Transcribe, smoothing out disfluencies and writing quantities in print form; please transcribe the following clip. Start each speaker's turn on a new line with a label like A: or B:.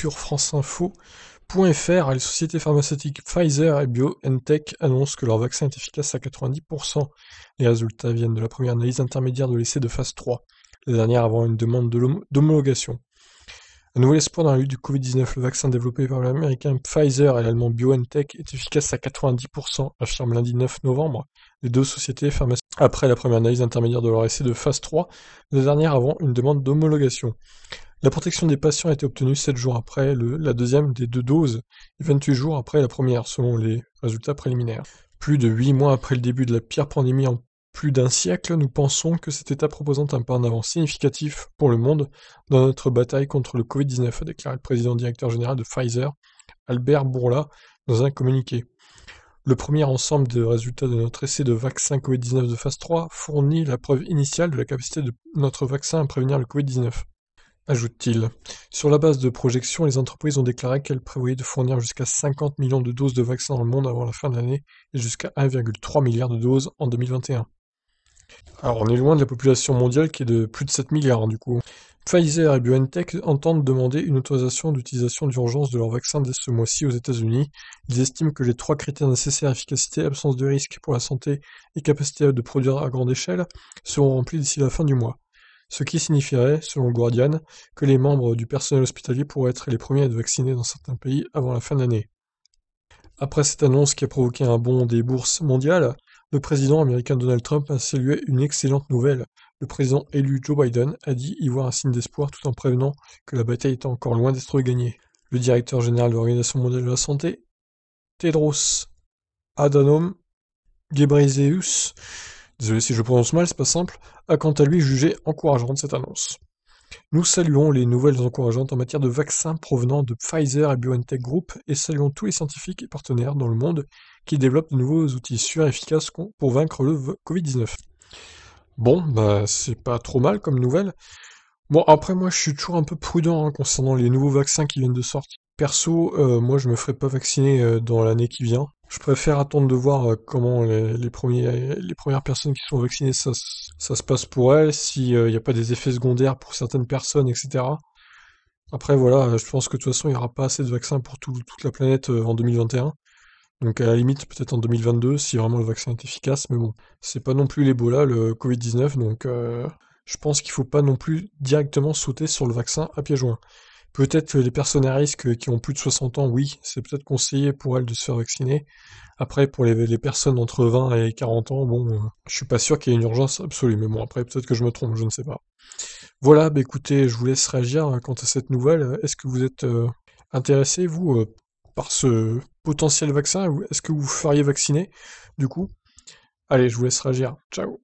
A: sur franceinfo.fr, les sociétés pharmaceutiques Pfizer et BioNTech annoncent que leur vaccin est efficace à 90%. Les résultats viennent de la première analyse intermédiaire de l'essai de phase 3, la dernière avant une demande d'homologation. Un nouvel espoir dans la lutte du Covid-19, le vaccin développé par l'américain Pfizer et l'allemand BioNTech est efficace à 90%, affirme lundi 9 novembre les deux sociétés pharmaceutiques après la première analyse intermédiaire de leur essai de phase 3, la dernière avant une demande d'homologation. La protection des patients a été obtenue 7 jours après la deuxième des 2 doses et 28 jours après la première, selon les résultats préliminaires. Plus de 8 mois après le début de la pire pandémie en plus d'un siècle, nous pensons que cette étape représente un pas en avant significatif pour le monde dans notre bataille contre le Covid-19, a déclaré le président directeur général de Pfizer, Albert Bourla, dans un communiqué. Le premier ensemble de résultats de notre essai de vaccin Covid-19 de phase 3 fournit la preuve initiale de la capacité de notre vaccin à prévenir le Covid-19. Ajoute-t-il. Sur la base de projections, les entreprises ont déclaré qu'elles prévoyaient de fournir jusqu'à 50 millions de doses de vaccins dans le monde avant la fin de l'année et jusqu'à 1,3 milliard de doses en 2021. Alors on est loin de la population mondiale qui est de plus de 7 milliards du coup. Pfizer et BioNTech entendent demander une autorisation d'utilisation d'urgence de leur vaccin dès ce mois-ci aux États-Unis. Ils estiment que les 3 critères nécessaires, efficacité, absence de risque pour la santé et capacité de produire à grande échelle, seront remplis d'ici la fin du mois. Ce qui signifierait, selon le Guardian, que les membres du personnel hospitalier pourraient être les premiers à être vaccinés dans certains pays avant la fin de l'année. Après cette annonce qui a provoqué un bond des bourses mondiales, le président américain Donald Trump a salué une excellente nouvelle. Le président élu Joe Biden a dit y voir un signe d'espoir tout en prévenant que la bataille était encore loin d'être gagnée. Le directeur général de l'Organisation mondiale de la santé, Tedros Adhanom Ghebreyesus, désolé si je prononce mal, c'est pas simple, a quant à lui jugé encourageante cette annonce. Nous saluons les nouvelles encourageantes en matière de vaccins provenant de Pfizer et BioNTech Group et saluons tous les scientifiques et partenaires dans le monde qui développent de nouveaux outils sûrs et efficaces pour vaincre le Covid-19. Bon, bah c'est pas trop mal comme nouvelle. Bon, après moi je suis toujours un peu prudent concernant les nouveaux vaccins qui viennent de sortir. Perso, moi je me ferai pas vacciner dans l'année qui vient. Je préfère attendre de voir comment les premières personnes qui sont vaccinées ça se passe pour elles, s'il n'y a pas des effets secondaires pour certaines personnes, etc. Après voilà, je pense que de toute façon il n'y aura pas assez de vaccins pour toute la planète en 2021. Donc à la limite peut-être en 2022 si vraiment le vaccin est efficace, mais bon, c'est pas non plus l'Ebola, le Covid-19, donc je pense qu'il faut pas non plus directement sauter sur le vaccin à pieds joints. Peut-être que les personnes à risque qui ont plus de 60 ans, oui, c'est peut-être conseillé pour elles de se faire vacciner. Après, pour les personnes entre 20 et 40 ans, bon, je suis pas sûr qu'il y ait une urgence absolue, mais bon, après, peut-être que je me trompe, je ne sais pas. Voilà, bah écoutez, je vous laisse réagir quant à cette nouvelle. Est-ce que vous êtes intéressé, vous, par ce potentiel vaccin, ou est-ce que vous feriez vacciner, du coup? Allez, je vous laisse réagir. Ciao!